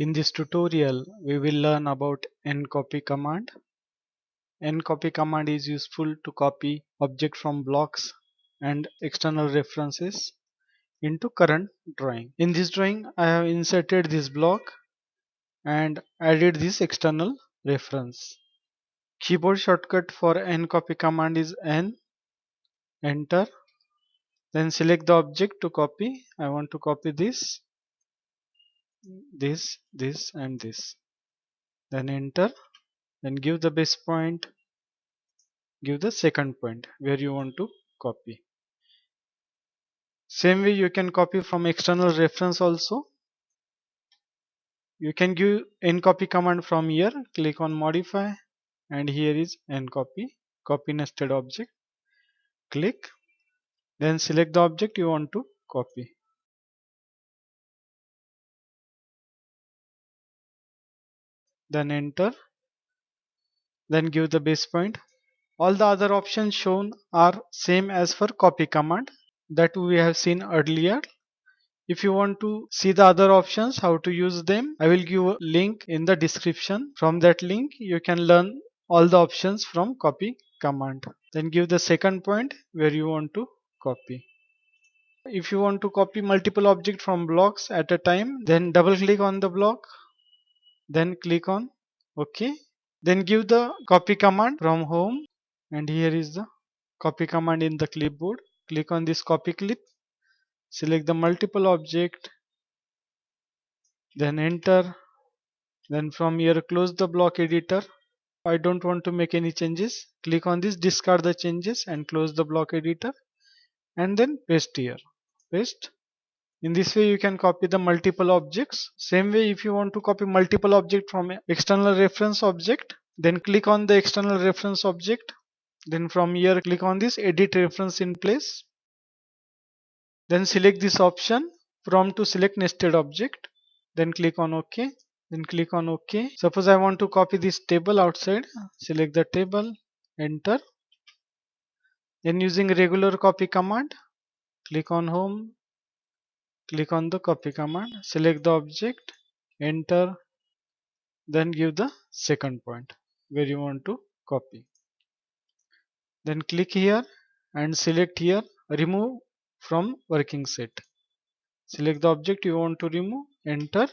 In this tutorial, we will learn about Ncopy command. Ncopy command is useful to copy objects from blocks and external references into current drawing. In this drawing, I have inserted this block and added this external reference. Keyboard shortcut for Ncopy command is N, enter, then select the object to copy. I want to copy this, this and this. Then enter, then give the base point, give the second point where you want to copy. Same way you can copy from external reference also. You can give Ncopy command from here, click on modify, and here is Ncopy, copy nested object. Click, then select the object you want to copy. Then enter, then give the base point. All the other options shown are same as for copy command that we have seen earlier. If you want to see the other options, how to use them, I will give a link in the description. From that link, you can learn all the options from copy command. Then give the second point where you want to copy. If you want to copy multiple objects from blocks at a time, then double click on the block, then click on OK. Then give the copy command from home, and here is the copy command in the clipboard. Click on this copy clip, select the multiple object, then enter. Then from here close the block editor. I don't want to make any changes. Click on this, discard the changes and close the block editor, and then paste here. Paste. In this way you can copy the multiple objects. Same way if you want to copy multiple object from external reference object, then click on the external reference object. Then from here click on this edit reference in place. Then select this option, prompt to select nested object. Then click on OK. Then click on OK. Suppose I want to copy this table outside. Select the table, enter. Then using regular copy command, click on home, click on the copy command, select the object, enter. Then give the second point where you want to copy. Then click here and select here remove from working set. Select the object you want to remove, enter.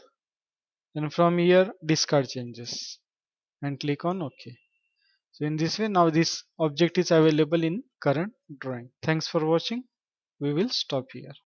Then from here discard changes and click on OK. So in this way now this object is available in current drawing. Thanks for watching. We will stop here.